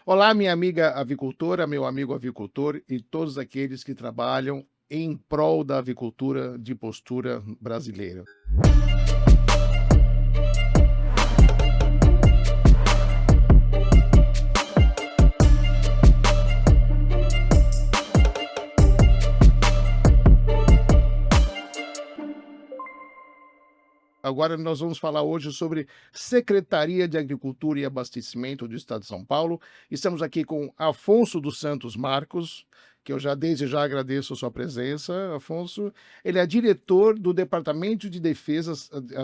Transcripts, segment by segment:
Olá, minha amiga avicultora, meu amigo avicultor e todos aqueles que trabalham em prol da avicultura de postura brasileira. Agora nós vamos falar hoje sobre Secretaria de Agricultura e Abastecimento do Estado de São Paulo. Estamos aqui com Afonso dos Santos Marcos, que eu já desde já agradeço a sua presença, Afonso. Ele é diretor do Departamento de Defesa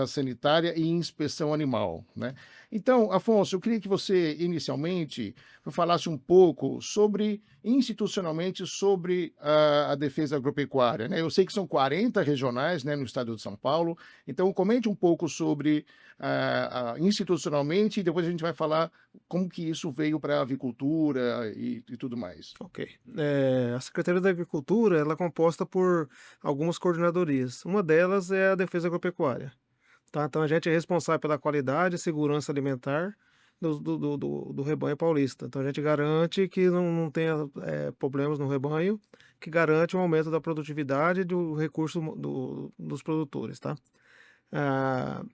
Sanitária e Inspeção Animal, né? Então, Afonso, eu queria que você inicialmente falasse um pouco sobre institucionalmente sobre a defesa agropecuária, né? Eu sei que são 40 regionais, né, no estado de São Paulo. Então, comente um pouco sobre institucionalmente, e depois a gente vai falar como que isso veio para a avicultura e tudo mais. Ok. A Secretaria da Agricultura, ela é composta por algumas coordenadorias. Uma delas é a Defesa Agropecuária, tá? Então a gente é responsável pela qualidade e segurança alimentar do rebanho paulista. Então a gente garante que não tenha problemas no rebanho, que garante um aumento da produtividade e do recurso dos produtores, tá? Ah,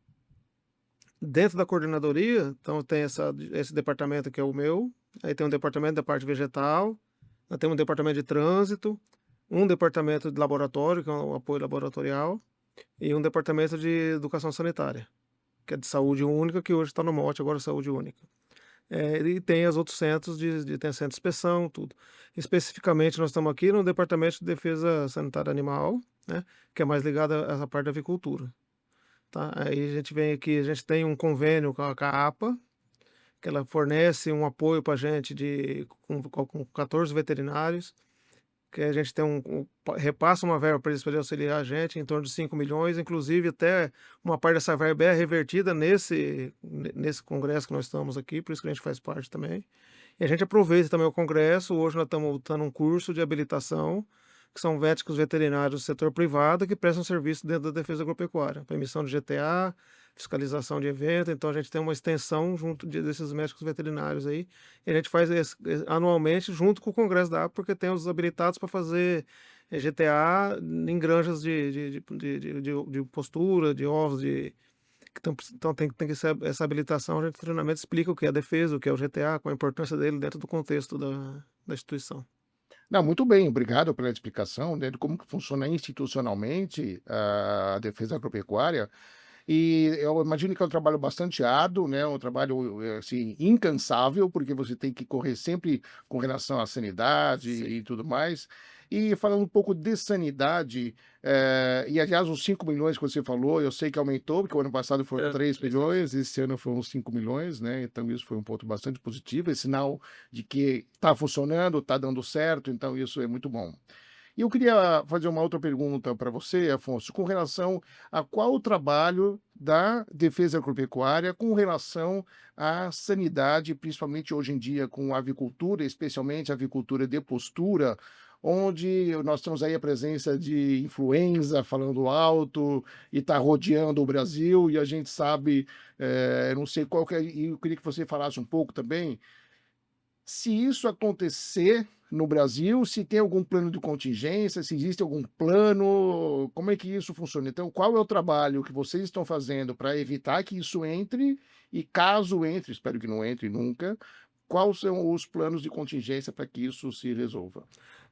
Dentro da coordenadoria, então tem esse departamento que é o meu, aí tem um departamento da parte vegetal, nós temos um departamento de trânsito, um departamento de laboratório, que é o apoio laboratorial, e um departamento de educação sanitária, que é de saúde única, que hoje está no mote, agora saúde única. E tem os outros centros tem centro de inspeção, tudo. Especificamente, nós estamos aqui no departamento de defesa sanitária animal, né, que é mais ligado a essa parte da avicultura. Tá? Aí a gente vem aqui, a gente tem um convênio com a APA, que ela fornece um apoio para a gente com 14 veterinários, que a gente tem repassa uma verba para eles poderem auxiliar a gente, em torno de 5 milhões, inclusive até uma parte dessa verba é revertida nesse congresso que nós estamos aqui, por isso que a gente faz parte também. E a gente aproveita também o congresso, hoje nós estamos dando um curso de habilitação, que são médicos veterinários do setor privado que prestam serviço dentro da defesa agropecuária, para emissão de GTA, fiscalização de evento, então a gente tem uma extensão junto desses médicos veterinários aí, e a gente faz anualmente junto com o Congresso da APA, porque tem os habilitados para fazer GTA em granjas de postura, de ovos, então tem que ser essa habilitação, a gente treinamento explica o que é a defesa, o que é o GTA, qual a importância dele dentro do contexto da instituição. Não, muito bem, obrigado pela explicação, né, de como que funciona institucionalmente a defesa agropecuária. E eu imagino que é um trabalho bastante árduo, né, um trabalho, assim, incansável, porque você tem que correr sempre com relação à sanidade Sim. e tudo mais. E falando um pouco de sanidade, e aliás os 5 milhões que você falou, eu sei que aumentou, porque o ano passado foram 3 milhões, esse ano foram 5 milhões, né, então isso foi um ponto bastante positivo, é sinal de que está funcionando, está dando certo, então isso é muito bom. E eu queria fazer uma outra pergunta para você, Afonso, com relação a qual o trabalho da defesa agropecuária com relação à sanidade, principalmente hoje em dia com a avicultura, especialmente a avicultura de postura, onde nós temos aí a presença de influenza falando alto e está rodeando o Brasil, e a gente sabe, não sei qual que é, e eu queria que você falasse um pouco também se isso acontecer no Brasil, se tem algum plano de contingência, se existe algum plano, como é que isso funciona? Então, qual é o trabalho que vocês estão fazendo para evitar que isso entre e caso entre, espero que não entre nunca, quais são os planos de contingência para que isso se resolva?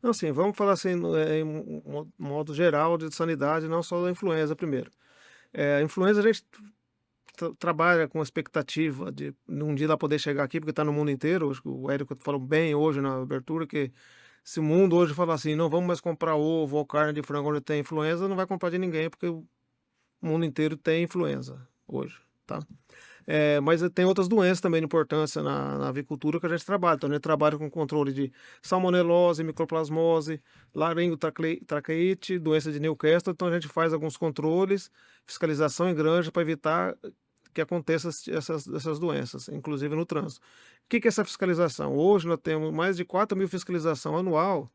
Não, assim, vamos falar assim, em modo geral de sanidade, não só da influenza primeiro. A influenza a gente trabalha com a expectativa de num dia ela poder chegar aqui, porque está no mundo inteiro, acho que o Érico falou bem hoje na abertura, que se o mundo hoje falar assim: "Não vamos mais comprar ovo ou carne de frango onde tem influenza", não vai comprar de ninguém, porque o mundo inteiro tem influenza hoje, tá. Mas tem outras doenças também de importância na avicultura que a gente trabalha. Então, a gente trabalha com controle de salmonelose, microplasmose, traqueite, doença de Newcastle. Então, a gente faz alguns controles, fiscalização em granja para evitar que aconteça essas doenças, inclusive no trânsito. O que que é essa fiscalização? Hoje nós temos mais de 4.000 fiscalização anual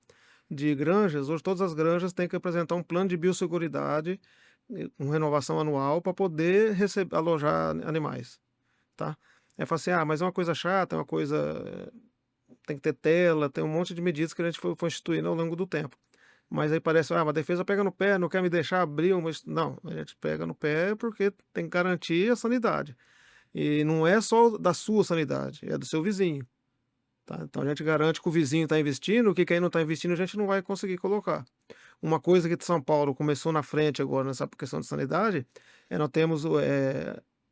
de granjas. Hoje todas as granjas têm que apresentar um plano de biosseguridade, com renovação anual para poder alojar animais, tá. Aí fala assim: "Ah, mas é uma coisa chata, é uma coisa tem que ter tela, tem um monte de medidas que a gente foi instituindo ao longo do tempo. Mas aí parece, mas a defesa pega no pé, não quer me deixar abrir mas não, a gente pega no pé porque tem que garantir a sanidade. E não é só da sua sanidade, é do seu vizinho, tá. Então a gente garante que o vizinho está investindo, o que quem não está investindo a gente não vai conseguir colocar. Uma coisa que São Paulo começou na frente agora nessa questão de sanidade, nós temos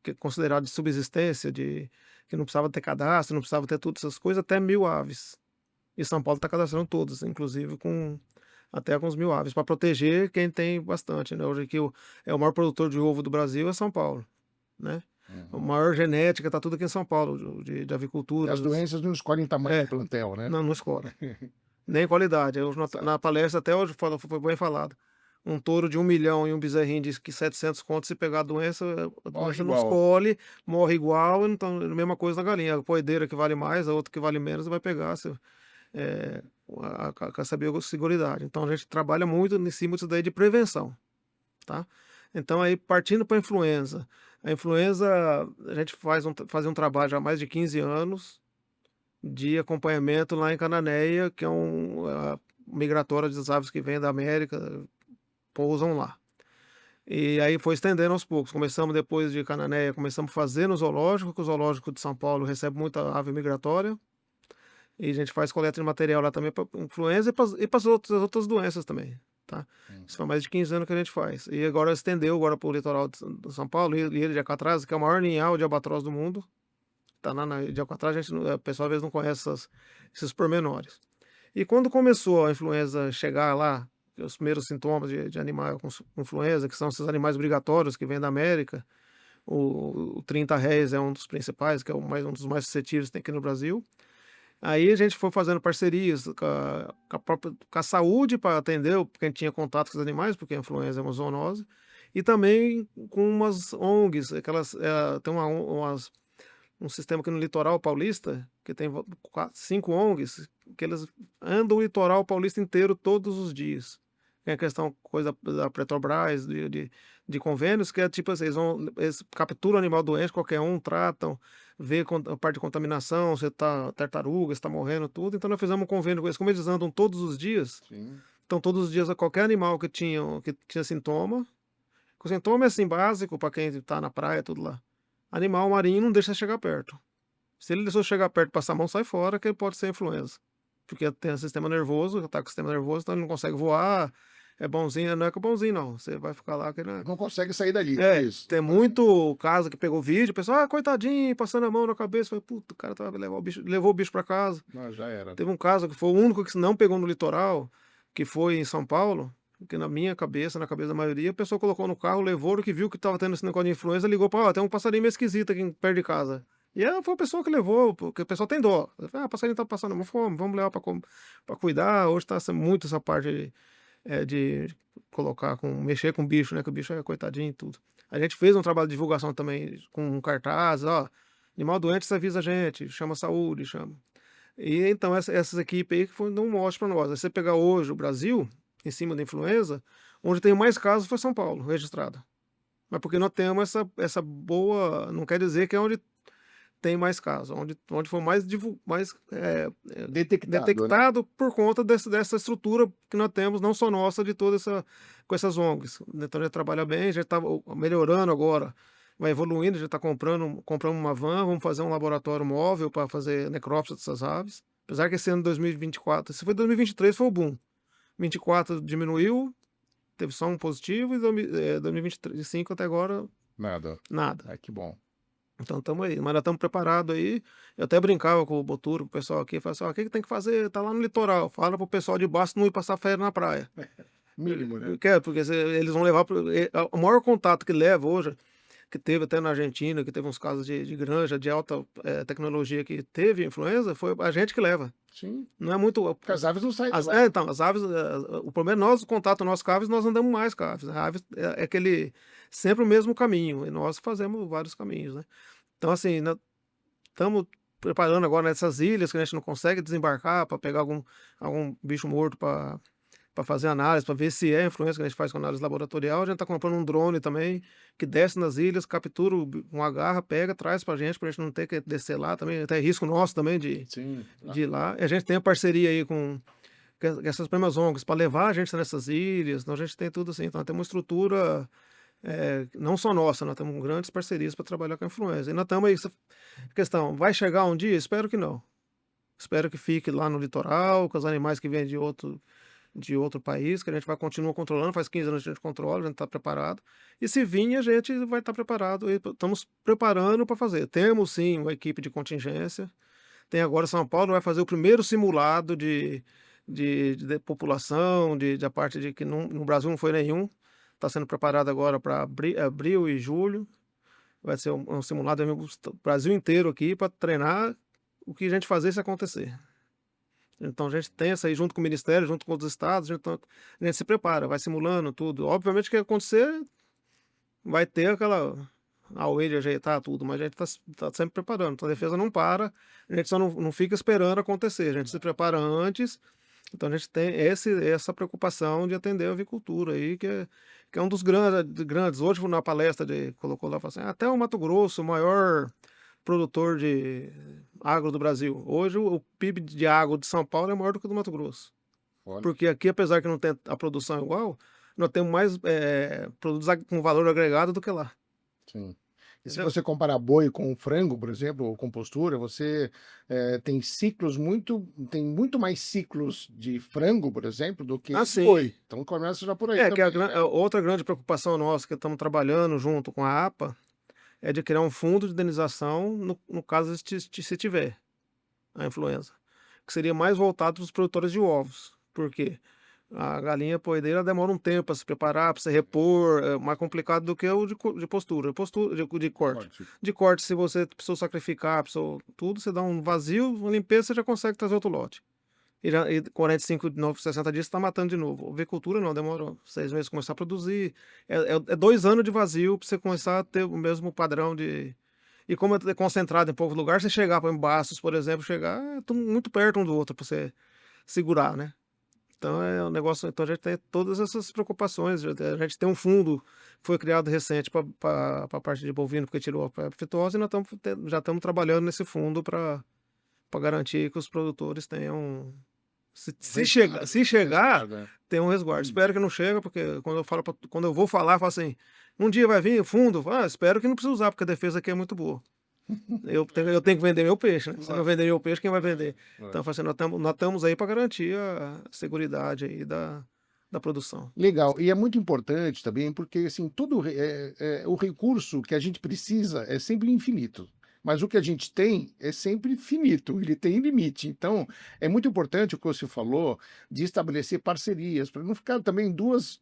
que é considerado de subsistência, que não precisava ter cadastro, não precisava ter todas essas coisas, até 1.000 aves. E São Paulo está cadastrando todas, inclusive até com os 1.000 aves, para proteger quem tem bastante, né? Hoje aqui é o maior produtor de ovo do Brasil é São Paulo, né? A Uhum. maior genética está tudo aqui em São Paulo, de E avicultura. as doenças não escolhem tamanho É, de plantel, né? não escola. Nem qualidade. Eu, Exato. na palestra até hoje foi bem falado. Um touro de 1 milhão e um bezerrinho diz que 700 contos, se pegar a Morre doença não igual. escolhe, morre igual, então a mesma coisa na galinha. A poedeira que vale mais, a outra que vale menos, vai pegar eh, com essa biosseguridade. Então a gente trabalha muito em cima disso daí de prevenção, tá? Então aí partindo para a influenza a gente fazia um trabalho já há mais de 15 anos, de acompanhamento lá em Cananéia, que é migratória das aves que vêm da América, pousam lá. E aí foi estendendo aos poucos. Começamos depois de Cananéia, começamos a fazer no zoológico, que o zoológico de São Paulo recebe muita ave migratória. E a gente faz coleta de material lá também para influenza e para as outras doenças também, tá? Isso Uhum. faz mais de 15 anos que a gente faz. E agora estendeu agora para o litoral de São Paulo, Ilha de Alcatraz, que é o maior ninhal de albatroz do mundo. Tá lá na Ilha de Alcatraz, a gente não, o pessoal às vezes não conhece esses pormenores. E quando começou a influenza chegar lá, os primeiros sintomas de animal com influenza, que são esses animais brigatórios que vêm da América, o 30 réis é um dos principais, que é um dos mais suscetíveis que tem aqui no Brasil. Aí a gente foi fazendo parcerias com a saúde para atender, porque a gente tinha contato com os animais, porque a influenza é uma zoonose, e também com umas ONGs, tem um sistema aqui no litoral paulista, que tem 5 ONGs, que eles andam o litoral paulista inteiro todos os dias. Tem a questão coisa da Petrobras, de convênios, que é tipo assim, eles capturam animal doente, qualquer um, tratam, vê a parte de contaminação, se tá tartaruga, se tá morrendo, tudo. Então nós fizemos um convênio com eles. Como eles andam todos os dias, Sim. então todos os dias qualquer animal que tinha sintoma, o sintoma é assim, básico para quem tá na praia, tudo lá. Animal marinho não deixa chegar perto. Se ele deixou chegar perto, passar a mão, sai fora, que ele pode ser influenza. Porque tem o sistema nervoso, tá com o sistema nervoso, então ele não consegue voar. É bonzinho, não é que é bonzinho, não. Você vai ficar lá que ele Não consegue sair dali, é é, isso. tem muito caso que pegou vídeo, o pessoal, coitadinho, passando a mão na cabeça. Falei, puta, o cara levou o bicho pra casa. Não, já era. Teve um caso que foi o único que não pegou no litoral, que foi em São Paulo, que na minha cabeça, na cabeça da maioria, a pessoa colocou no carro, levou, no que viu que tava tendo esse negócio de influenza, ligou para, tem um passarinho meio esquisito aqui perto de casa. E foi a pessoa que levou, porque o pessoal tem dó. O passarinho tá passando uma fome, vamos levar para cuidar. Hoje tá muito essa parte de colocar mexer com o bicho, né? Que o bicho é coitadinho e tudo. A gente fez um trabalho de divulgação também com um cartaz, ó, animal doente, você avisa a gente, chama a saúde, chama. E então essas equipes aí que dão um mostra para nós. Aí você pegar hoje o Brasil, em cima da influenza, onde tem mais casos foi São Paulo, registrado. Mas porque nós temos essa boa, não quer dizer que é onde tem mais casos, onde foi mais Detectado, né? detectado por conta dessa estrutura que nós temos, não só nossa, de toda com essas ONGs. Então a gente trabalha bem, já está melhorando agora, vai evoluindo, já está comprando uma van, vamos fazer um laboratório móvel para fazer necrópsia dessas aves. Apesar que esse ano de 2024, se foi 2023 foi o boom. 24 diminuiu, teve só um positivo, e 2025 até agora Nada. nada. Ai, que bom. Então estamos aí, mas nós estamos preparados aí. Eu até brincava com o Boturo, com o pessoal aqui, falava assim: ó, o que que tem que fazer? Tá lá no litoral, fala pro pessoal de baixo não ir passar férias na praia. Mínimo, né? Porque eles vão levar. O maior contato que leva hoje, que teve até na Argentina, que teve uns casos de granja de alta tecnologia que teve influenza, foi a gente que leva. Sim. Não é muito. Porque as aves não saem de lá. Então, as aves, o problema é nós, o contato nosso com aves, nós andamos mais com aves. A ave é aquele, sempre o mesmo caminho, e nós fazemos vários caminhos, né? Então, assim, nós estamos preparando agora nessas ilhas que a gente não consegue desembarcar para pegar algum bicho morto para para fazer análise, para ver se é influenza, que a gente faz com análise laboratorial. A gente está comprando um drone também, que desce nas ilhas, captura um agarra, pega, traz para a gente não ter que descer lá também. Até risco nosso também Sim. de ir lá. E a gente tem a parceria aí com essas mesmas ONGs para levar a gente nessas ilhas. Então a gente tem tudo assim. Então tem uma estrutura não só nossa, nós temos grandes parcerias para trabalhar com a influenza. E nós estamos aí, essa questão, vai chegar um dia? Espero que não. Espero que fique lá no litoral, com os animais que vêm de outro país, que a gente vai continuar controlando, faz 15 anos que a gente controla, a gente está preparado. E se vir, a gente vai estar preparado, e estamos preparando para fazer. Temos sim uma equipe de contingência. Tem agora São Paulo, vai fazer o primeiro simulado de população, da parte de que no Brasil não foi nenhum. Está sendo preparado agora para abril e julho. Vai ser um simulado no Brasil inteiro aqui para treinar o que a gente fazer se acontecer. Então a gente tem essa aí junto com o Ministério, junto com os estados, a gente se prepara, vai simulando tudo. Obviamente que acontecer, vai ter aquela auê de ajeitar tudo, mas a gente está sempre preparando. Então a defesa não para, a gente só não fica esperando acontecer, a gente se prepara antes. Então a gente tem essa preocupação de atender a avicultura aí, que é um dos grandes. Hoje na palestra colocou lá, falou assim, até o Mato Grosso, o maior produtor de agro do Brasil. Hoje o PIB de agro de São Paulo é maior do que o do Mato Grosso. Olha. Porque aqui, apesar que não tem a produção igual, nós temos mais produtos com valor agregado do que lá. Sim. E se Entendeu? você comparar boi com frango, por exemplo, ou com postura, você tem muito mais ciclos de frango, por exemplo, do que de Assim, boi. Então começa já por aí que também, né? a outra grande preocupação nossa que estamos trabalhando junto com a APA é de criar um fundo de indenização no caso se tiver a influenza, que seria mais voltado para os produtores de ovos. Por quê? A galinha poedeira demora um tempo para se preparar, para se repor, é mais complicado do que o de postura, de corte. Pode. De corte, se você precisou sacrificar, precisou tudo, você dá um vazio, uma limpeza, você já consegue trazer outro lote. E 45, 60 dias você está matando de novo. Ovicultura não, demora 6 meses para começar a produzir. É 2 anos de vazio para você começar a ter o mesmo padrão de. E como é concentrado em poucos lugares, você chegar para Bastos, por exemplo, chegar tudo muito perto um do outro para você segurar, né? Então é um negócio. Então a gente tem todas essas preocupações. A gente tem um fundo que foi criado recente para a parte de bovino, porque tirou a fitose, e nós já estamos trabalhando nesse fundo para garantir que os produtores tenham. Se chegar, Resguardo, né? tem um resguardo. Espero que não chegue, porque quando eu vou falar, eu falo assim: um dia vai vir fundo? Espero que não precise usar, porque a defesa aqui é muito boa. Eu tenho que vender meu peixe, né? Se eu não vender meu peixe, quem vai vender? Então, eu falo assim, nós estamos aí para garantir a seguridade aí da produção. Legal, e é muito importante também, porque assim, o recurso que a gente precisa é sempre infinito, mas o que a gente tem é sempre finito, ele tem limite. Então, é muito importante o que você falou de estabelecer parcerias, para não ficar também duas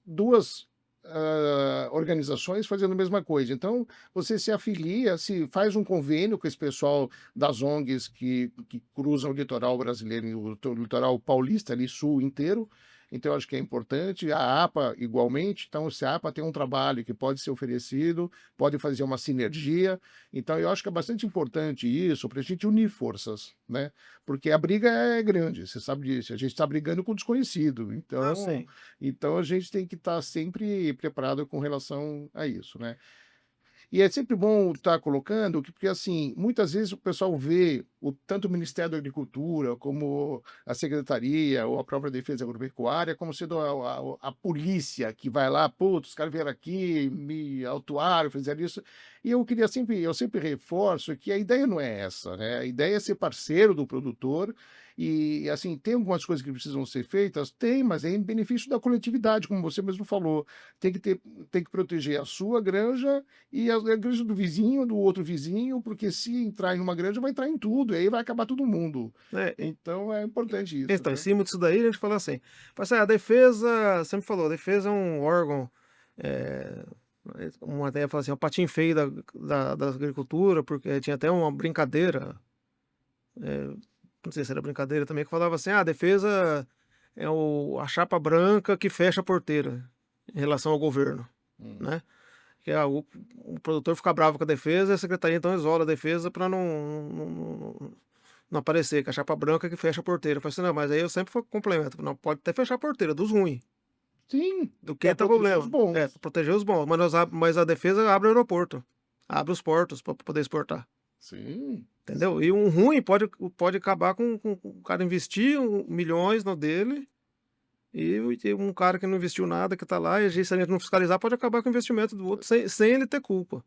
organizações fazendo a mesma coisa. Então, você se afilia, se faz um convênio com esse pessoal das ONGs que cruzam o litoral brasileiro, o litoral paulista ali, sul inteiro. Então, eu acho que é importante. A APA, igualmente. Então, se a APA tem um trabalho que pode ser oferecido, pode fazer uma sinergia. Então, eu acho que é bastante importante isso para a gente unir forças, né? Porque a briga é grande, você sabe disso. A gente está brigando com o desconhecido. Sim. Então, a gente tem que estar sempre preparado com relação a isso, né? E é sempre bom estar colocando, porque assim, muitas vezes o pessoal vê tanto o Ministério da Agricultura, como a Secretaria, ou a própria Defesa Agropecuária, como sendo a polícia que vai lá, putz, os caras vieram aqui, me autuaram, fizeram isso. E eu sempre reforço que a ideia não é essa, né? A ideia é ser parceiro do produtor. E assim, tem algumas coisas que precisam ser feitas? Tem, mas é em benefício da coletividade, como você mesmo falou. Tem que proteger a sua granja e a granja do vizinho, do outro vizinho, porque se entrar em uma granja, vai entrar em tudo, e aí vai acabar todo mundo. É, Então é importante isso, então, em né? cima disso daí, a gente fala assim, a defesa, sempre falou, a defesa é um órgão, é, uma ideia fala assim, o patinho feio da agricultura, porque tinha até uma brincadeira, não sei se era brincadeira também, que falava assim, a defesa é a chapa branca que fecha a porteira em relação ao governo, Hum. né? Que o produtor fica bravo com a defesa e a secretaria então isola a defesa para não aparecer, que a chapa branca que fecha a porteira. Eu falei assim: "Não, mas aí eu sempre complemento, não, pode até fechar a porteira, dos ruins, Sim, do que para tá proteger os problema". É, bons. pra proteger os bons, mas a defesa abre o aeroporto, abre os portos para poder exportar, Sim, entendeu. sim, E um ruim pode acabar com o cara investir milhões no dele, e um cara que não investiu nada, que tá lá, e se a gente não fiscalizar, pode acabar com o investimento do outro sem ele ter culpa.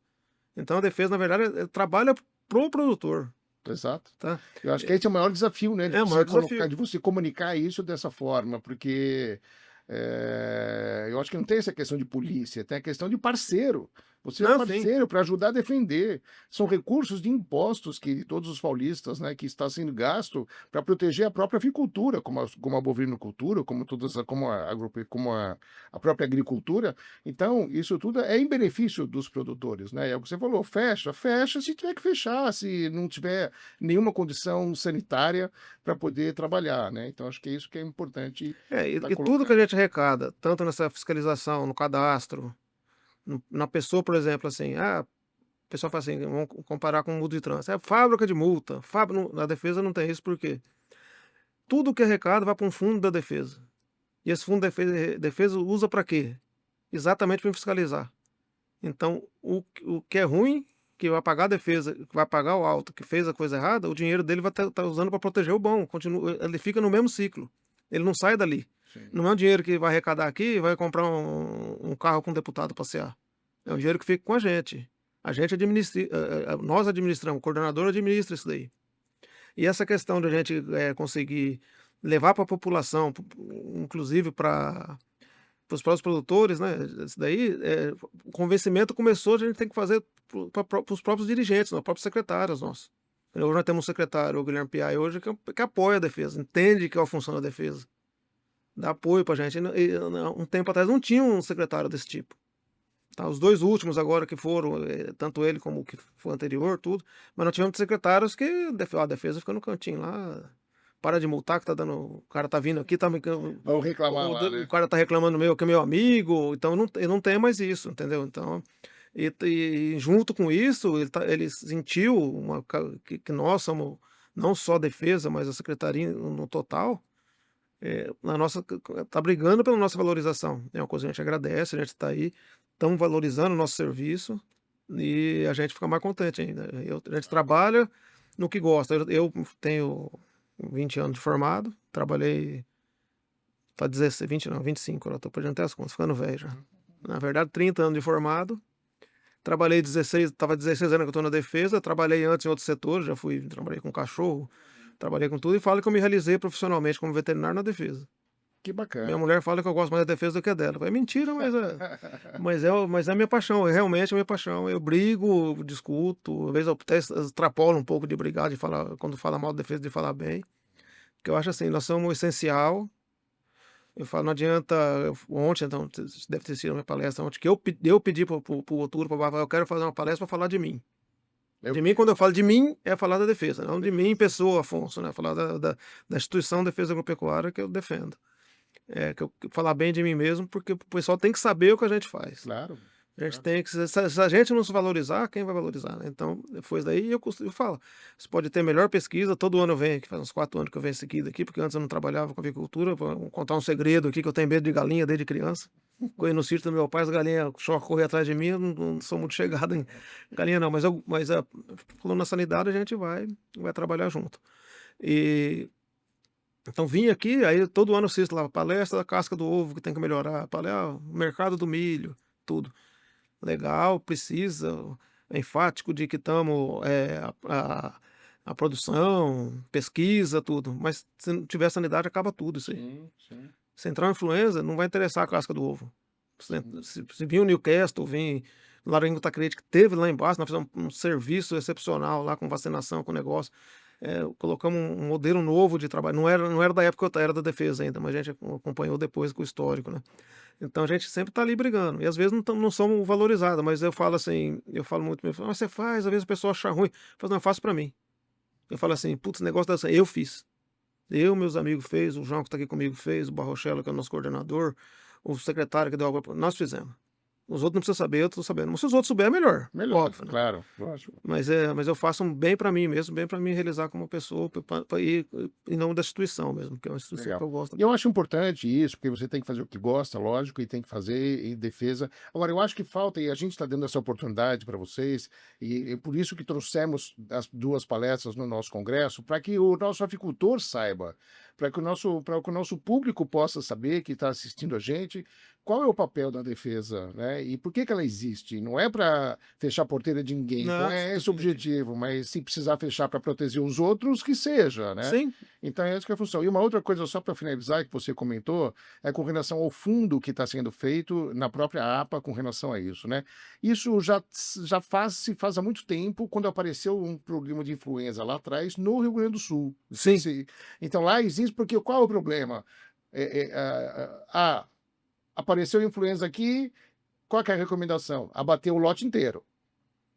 Então a defesa, na verdade, trabalha pro produtor, exato. tá. Eu acho que esse é o maior desafio, né, de É o você maior colocar desafio. de você comunicar isso dessa forma, porque, eu acho que não tem essa questão de polícia, tem a questão de parceiro. Você é Não, sim. parceiro para ajudar a defender. São recursos de impostos que todos os paulistas, né, que está sendo gasto para proteger a própria avicultura, como a bovinocultura, como todas a como a agrope como a própria agricultura. Então, isso tudo é em benefício dos produtores, né, é o que você falou, fecha, fecha se tiver que fechar, se não tiver nenhuma condição sanitária para poder trabalhar, né. Então acho que é isso que é importante É, e estar e tudo que colocando. a gente arrecada, tanto nessa fiscalização, no cadastro, na pessoa, por exemplo, assim, o pessoal fala assim, vamos comparar com multa de trânsito, é fábrica de multa, na defesa não tem isso, porque tudo que arrecada vai para um fundo da defesa. E esse fundo da defesa usa para quê? Exatamente para fiscalizar. Então, o que é ruim, que vai pagar a defesa, que vai pagar o alto, que fez a coisa errada, o dinheiro dele vai estar usando para proteger o bom, continua, ele fica no mesmo ciclo, ele não sai dali. Sim. Não é um dinheiro que vai arrecadar aqui e vai comprar um carro com um deputado passear. É um dinheiro que fica com a gente. A gente administra, nós administramos, o coordenador administra isso daí. E essa questão de a gente conseguir levar para a população, inclusive para os próprios produtores, né, isso daí, o convencimento começou, a gente tem que fazer para os próprios dirigentes, os próprios secretários nossos. Hoje nós temos um secretário, o Guilherme Piai, hoje, que apoia a defesa, entende que é a função da defesa, dá apoio para a gente. Um tempo atrás não tinha um secretário desse tipo. Tá? Os dois últimos agora que foram, tanto ele como o que foi anterior, tudo, mas nós tivemos secretários que a defesa fica no cantinho lá, para de multar que tá dando, o cara tá vindo aqui, Vão reclamar o, lá, o né. cara tá reclamando meu, que é meu amigo, então não tem mais isso, entendeu? Então, e junto com isso, ele sentiu que nós somos não só a defesa, mas a secretaria no total, na nossa, tá brigando pela nossa valorização. É uma coisa que a gente agradece, a gente está aí, estamos valorizando o nosso serviço e a gente fica mais contente ainda. A gente trabalha no que gosta. Eu tenho 20 anos de formado, trabalhei, tá 16, 20 não, 25, eu tô perdendo até as contas, ficando velho já. Na verdade, 30 anos de formado. Trabalhei 16, estava 16 anos que eu estou na defesa, trabalhei antes em outros setores, trabalhei com cachorro, trabalhei com tudo e falo que eu me realizei profissionalmente como veterinário na defesa. Que Minha bacana. mulher fala que eu gosto mais da defesa do que dela. É mentira, mas é a minha paixão, realmente é a minha paixão. Eu brigo, discuto, às vezes eu até extrapolo um pouco de brigar, de falar, quando fala mal da defesa, de falar bem. Porque eu acho assim, nós somos o essencial. Eu falo, não adianta. Ontem, então, você deve ter sido a minha palestra ontem, que eu pedi pro Oturo, eu quero fazer uma palestra para falar de mim. Eu De mim, quando eu falo de mim, é falar da defesa, não de mim, pessoa, Afonso, né? Falar da instituição de defesa agropecuária que eu defendo. Que eu falar bem de mim mesmo, porque o pessoal tem que saber o que a gente faz. claro, A gente claro. tem que, se a gente não se valorizar, quem vai valorizar, né? Então, depois daí eu falo, você pode ter melhor pesquisa, todo ano eu venho aqui, faz uns 4 anos que eu venho seguido aqui, porque antes eu não trabalhava com avicultura, vou contar um segredo aqui, que eu tenho medo de galinha desde criança. Corri no sítio do meu pai, as galinhas choca correr atrás de mim, eu não sou muito chegado em galinha não, falando na sanidade, a gente vai trabalhar junto. E então vim aqui, aí todo ano eu assisto lá palestra da casca do ovo que tem que melhorar, palestra, mercado do milho, tudo. Legal, precisa, é enfático de que estamos, a produção, pesquisa, tudo, mas se não tiver sanidade acaba tudo isso aí. Sim, sim, Se entrar uma influenza, não vai interessar a casca do ovo. Se sim. se vir o Newcastle, vir laringotacrite que teve lá embaixo, nós fizemos um serviço excepcional lá com vacinação, com negócio, colocamos um modelo novo de trabalho, não era da época que eu era da defesa ainda, mas a gente acompanhou depois com o histórico, né. Então a gente sempre tá ali brigando, e às vezes não somos valorizados, mas eu falo assim, eu falo muito mesmo: "Ah, você faz", às vezes o pessoal acha ruim, eu falo: "Não, eu faço pra mim". Eu falo assim: "Putz, esse negócio dessa eu fiz". Meus amigos fez, o João que está aqui comigo fez, o Barrochelo que é o nosso coordenador, o secretário que deu água, nós fizemos. Os outros não precisam saber, eu estou sabendo. Mas se os outros souberem, é melhor, Melhor, óbvio, né? claro, lógico. Mas eu faço um bem para mim mesmo, bem para me realizar como pessoa, e não da instituição mesmo, que é uma instituição que Legal. eu gosto. E eu acho importante isso, porque você tem que fazer o que gosta, lógico, e tem que fazer em defesa. Agora, eu acho que falta, e a gente está dando essa oportunidade para vocês, e por isso que trouxemos as duas palestras no nosso congresso, para que o nosso avicultor saiba, para que o nosso público possa saber, que está assistindo a gente, qual é o papel da defesa, né? E por que que ela existe? Não é para fechar a porteira de ninguém, não Não, é esse o exatamente. objetivo, mas se precisar fechar para proteger os outros, que seja, né? Sim, Então é essa que é a função. E uma outra coisa, só para finalizar, que você comentou, é com relação ao fundo que está sendo feito na própria APA com relação a isso, né? Isso se faz há muito tempo, quando apareceu um problema de influenza lá atrás, no Rio Grande do Sul. Não sei sim, se... Então lá existe, porque qual é o problema? Apareceu influenza aqui, qual que é a recomendação? Abater o lote inteiro.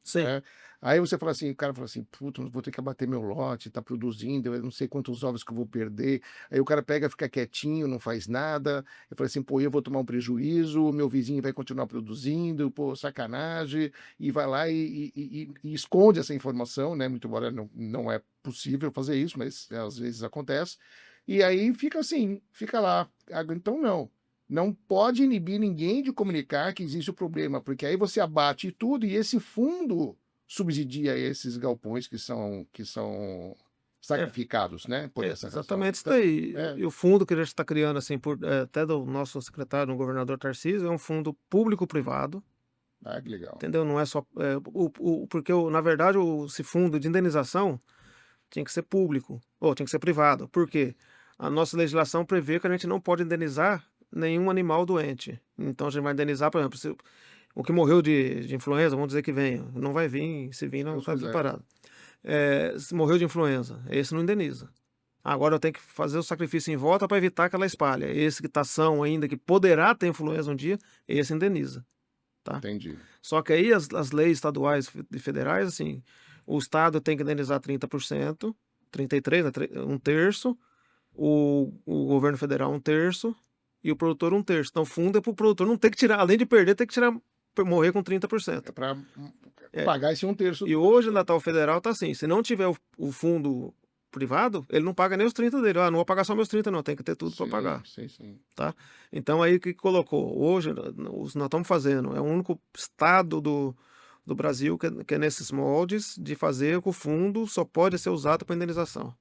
sim. É. Aí você fala assim, o cara fala assim, puta, vou ter que abater meu lote, tá produzindo, eu não sei quantos ovos que eu vou perder. Aí o cara pega, fica quietinho, não faz nada. Eu falo assim, pô, eu vou tomar um prejuízo, meu vizinho vai continuar produzindo, pô, sacanagem. E vai lá e esconde essa informação, né? Muito embora não é possível fazer isso, mas às vezes acontece. E aí fica assim, fica lá. Então não. Não pode inibir ninguém de comunicar que existe o problema, porque aí você abate tudo e esse fundo subsidia esses galpões que são É, sacrificados, né, por essa razão. exatamente isso Então, daí. é, E o fundo que a gente está criando, assim, até do nosso secretário, o governador Tarcísio, é um fundo público-privado, que legal. entendeu? Não é só. Porque, na verdade, esse fundo de indenização tinha que ser público, ou tinha que ser privado. Por quê? A nossa legislação prevê que a gente não pode indenizar nenhum animal doente. Então a gente vai indenizar, por exemplo, o que morreu de influenza, vamos dizer que venha. Não vai vir, se vir, não Deus está quiser. preparado. Se morreu de influenza, esse não indeniza. Agora eu tenho que fazer o sacrifício em volta para evitar que ela espalhe. Esse que está são ainda, que poderá ter influenza um dia, esse indeniza, tá? Entendi. Só que aí as leis estaduais e federais, assim, o estado tem que indenizar 30%, 33, né, um terço, o governo federal um terço e o produtor um terço. Então o fundo é para o produtor não ter que tirar, além de perder, tem que tirar, morrer com É 30%. para É, pagar esse um terço. e hoje na tal federal tá assim, se não tiver o fundo privado, ele não paga nem os 30 dele. Ah, não vou pagar só meus 30 não, tem que ter tudo para Sim, pagar, sim, sim. tá? Então aí o que colocou? Hoje nós estamos fazendo, é o único estado do Brasil que é nesses moldes de fazer que o fundo só pode ser usado para indenização.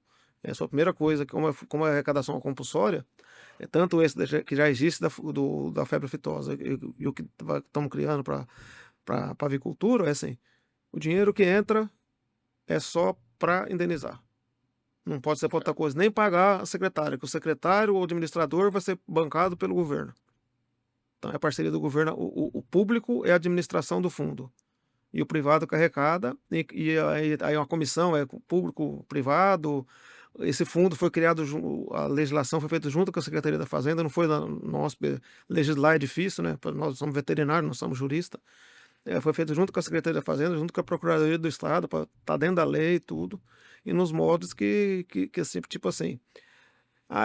Essa é a primeira coisa, como é arrecadação compulsória, tanto esse que já existe da febre aftosa e o que estamos criando para avicultura, é assim, o dinheiro que entra é só para indenizar. Não pode ser para outra coisa, nem pagar a secretária, que o secretário ou o administrador vai ser bancado pelo governo. Então é parceria do governo, o público é a administração do fundo. E o privado que arrecada, aí uma comissão é público-privado. Esse fundo foi criado, a legislação foi feita junto com a Secretaria da Fazenda, não foi nosso, legislar é difícil, né? Nós somos veterinários, nós somos juristas. Foi feito junto com a Secretaria da Fazenda, junto com a Procuradoria do Estado, para estar dentro da lei e tudo, e nos moldes que assim, tipo assim,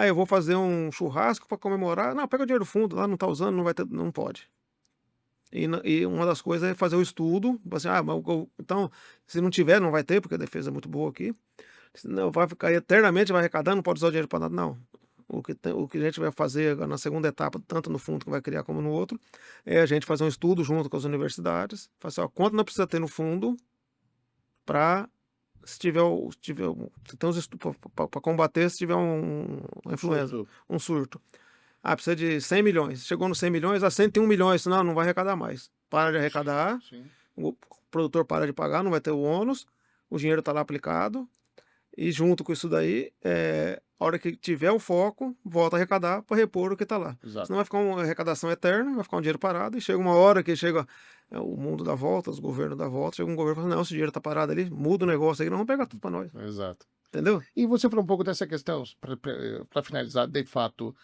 eu vou fazer um churrasco para comemorar, não, pega o dinheiro do fundo, lá não está usando, não vai ter, não pode. E uma das coisas é fazer o estudo, tipo assim, mas então, se não tiver, não vai ter, porque a defesa é muito boa aqui, senão vai ficar eternamente, vai arrecadando, não pode usar o dinheiro para nada, não. O que a gente vai fazer agora na segunda etapa, tanto no fundo que vai criar como no outro, é a gente fazer um estudo junto com as universidades, fazer ó, quanto não precisa ter no fundo para se tem uns estudos para combater se tiver uma influenza, Surto. um surto. Precisa de 100 milhões. Chegou nos 100 milhões, 101 milhões, senão não vai arrecadar mais. Para de arrecadar, Sim. o produtor para de pagar, não vai ter o ônus, o dinheiro está lá aplicado, e junto com isso daí, a hora que tiver o foco, volta a arrecadar para repor o que está lá. Exato. Senão vai ficar uma arrecadação eterna, vai ficar um dinheiro parado, e chega uma hora que chega o mundo dá volta, os governos dá volta, chega um governo e fala, não, esse dinheiro está parado ali, muda o negócio aí, nós vamos pegar tudo para nós. Exato. entendeu? E você falou um pouco dessa questão, para finalizar, de fato,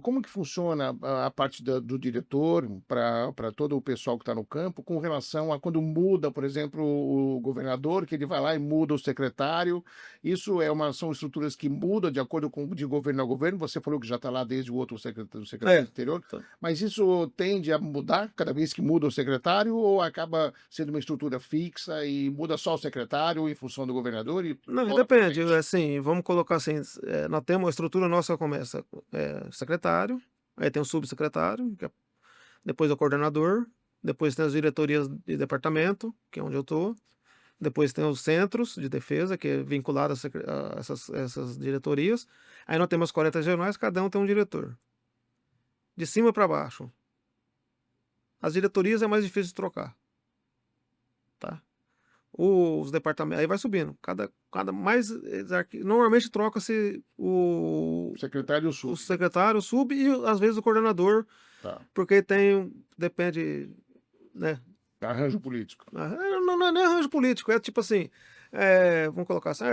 como que funciona a parte do diretor para todo o pessoal que está no campo, com relação a quando muda, por exemplo, o governador, que ele vai lá e muda o secretário, isso são estruturas que mudam de acordo com de governo a governo, você falou que já está lá desde o outro secretário É, anterior, tá. mas isso tende a mudar cada vez que muda o secretário ou acaba sendo uma estrutura fixa e muda só o secretário em função do governador e Não, bola para depende, frente? assim, vamos colocar assim, nós temos a estrutura nossa começa, secretário, aí tem o subsecretário, depois é o coordenador, depois tem as diretorias de departamento, que é onde eu estou, depois tem os centros de defesa, que é vinculado a essas diretorias, aí nós temos 40 regionais, cada um tem um diretor. De cima para baixo, as diretorias é mais difícil de trocar, tá? Os departamentos, aí vai subindo, cada mais, normalmente troca-se Secretário o sub, secretário, o sub e às vezes o coordenador, tá. porque depende, né? Arranjo político. Não é nem arranjo político, é tipo assim, vamos colocar assim,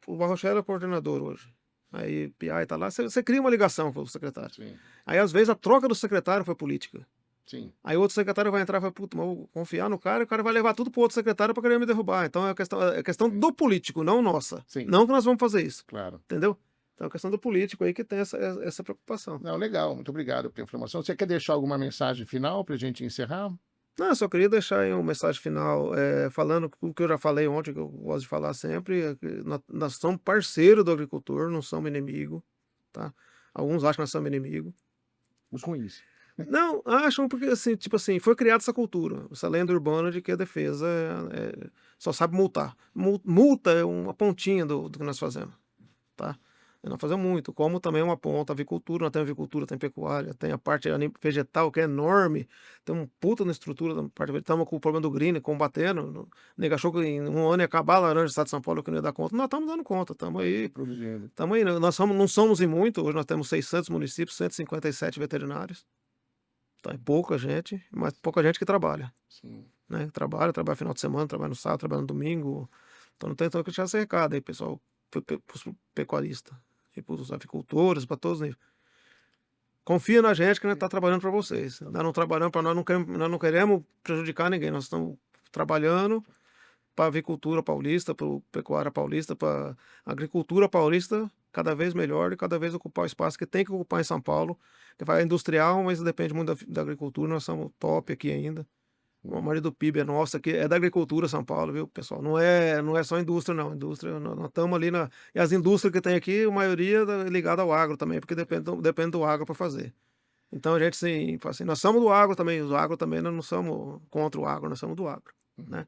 o Barrochella é o coordenador hoje. Aí PI tá lá, você cria uma ligação com o secretário. Sim, Aí às vezes a troca do secretário foi política. sim, Aí outro secretário vai entrar e vai, puta, mas eu vou confiar no cara e o cara vai levar tudo pro outro secretário para querer me derrubar. Então é questão sim, do político, não nossa. sim, Não que nós vamos fazer isso, claro. entendeu? Então é questão do político aí que tem essa preocupação. Não, legal, muito obrigado pela informação. Você quer deixar alguma mensagem final para a gente encerrar? Não, eu só queria deixar aí uma mensagem final, falando o que eu já falei ontem, que eu gosto de falar sempre, é que nós somos parceiro do agricultor, não somos inimigo, tá? Alguns acham que nós somos inimigo. Os ruins. Não, acham porque, assim, tipo assim, foi criada essa cultura, essa lenda urbana de que a defesa só sabe multar. Multa é uma pontinha do que nós fazemos, tá? E nós fazemos muito, como também uma ponta, avicultura, nós temos avicultura, tem pecuária, tem a parte vegetal que é enorme, tem um puta na estrutura da parte vegetal, estamos com o problema do green, combatendo, nega achou que em um ano ia acabar a laranja do estado de São Paulo que não ia dar conta, nós estamos dando conta, Produzindo. estamos aí, não somos em muito, hoje nós temos 600 municípios, 157 veterinários, tá? É pouca gente, mas pouca gente que trabalha, Sim. né? Trabalha final de semana, trabalha no sábado, trabalha no domingo. Então não tem tanto que deixar esse recado aí, pessoal, pros pecuaristas e pros avicultores, para todos eles. Confia na gente que nós tá trabalhando para vocês. Nós não trabalhamos para nós não queremos prejudicar ninguém. Nós estamos trabalhando para a avicultura paulista, para a pecuária paulista, para a agricultura paulista cada vez melhor e cada vez ocupar o espaço que tem que ocupar em São Paulo, que vai industrial, mas depende muito da agricultura. Nós somos top aqui ainda. A maioria do PIB é nossa, que é da agricultura São Paulo, viu, pessoal? Não é só indústria, não. Indústria, nós estamos ali na. E as indústrias que tem aqui, a maioria é ligada ao agro também, porque depende do agro para fazer. Então a gente sim, fala assim, nós somos do agro também, os agro também, nós não somos contra o agro, nós somos do agro, né?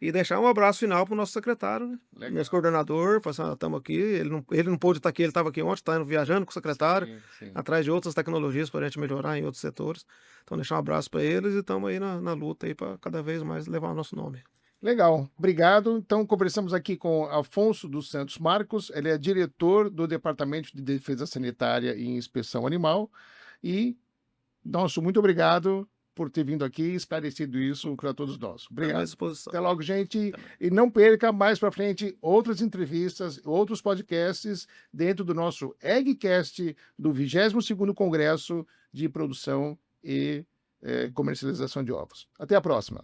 E deixar um abraço final pro nosso secretário, né? Legal. Nosso coordenador, fala assim, estamos aqui, ele não pôde estar aqui, ele estava aqui ontem, está indo viajando com o secretário, Sim, sim. atrás de outras tecnologias para a gente melhorar em outros setores. Então deixar um abraço para eles e estamos aí na luta aí para cada vez mais levar o nosso nome. Legal, obrigado. Então, conversamos aqui com Afonso dos Santos Marcos, ele é diretor do Departamento de Defesa Sanitária e Inspeção Animal. E, muito obrigado por ter vindo aqui e esclarecido isso para todos nós. À Obrigado. disposição. Até logo, gente. E não perca mais para frente outras entrevistas, outros podcasts dentro do nosso EggCast do 22º Congresso de Produção e Comercialização de Ovos. Até a próxima.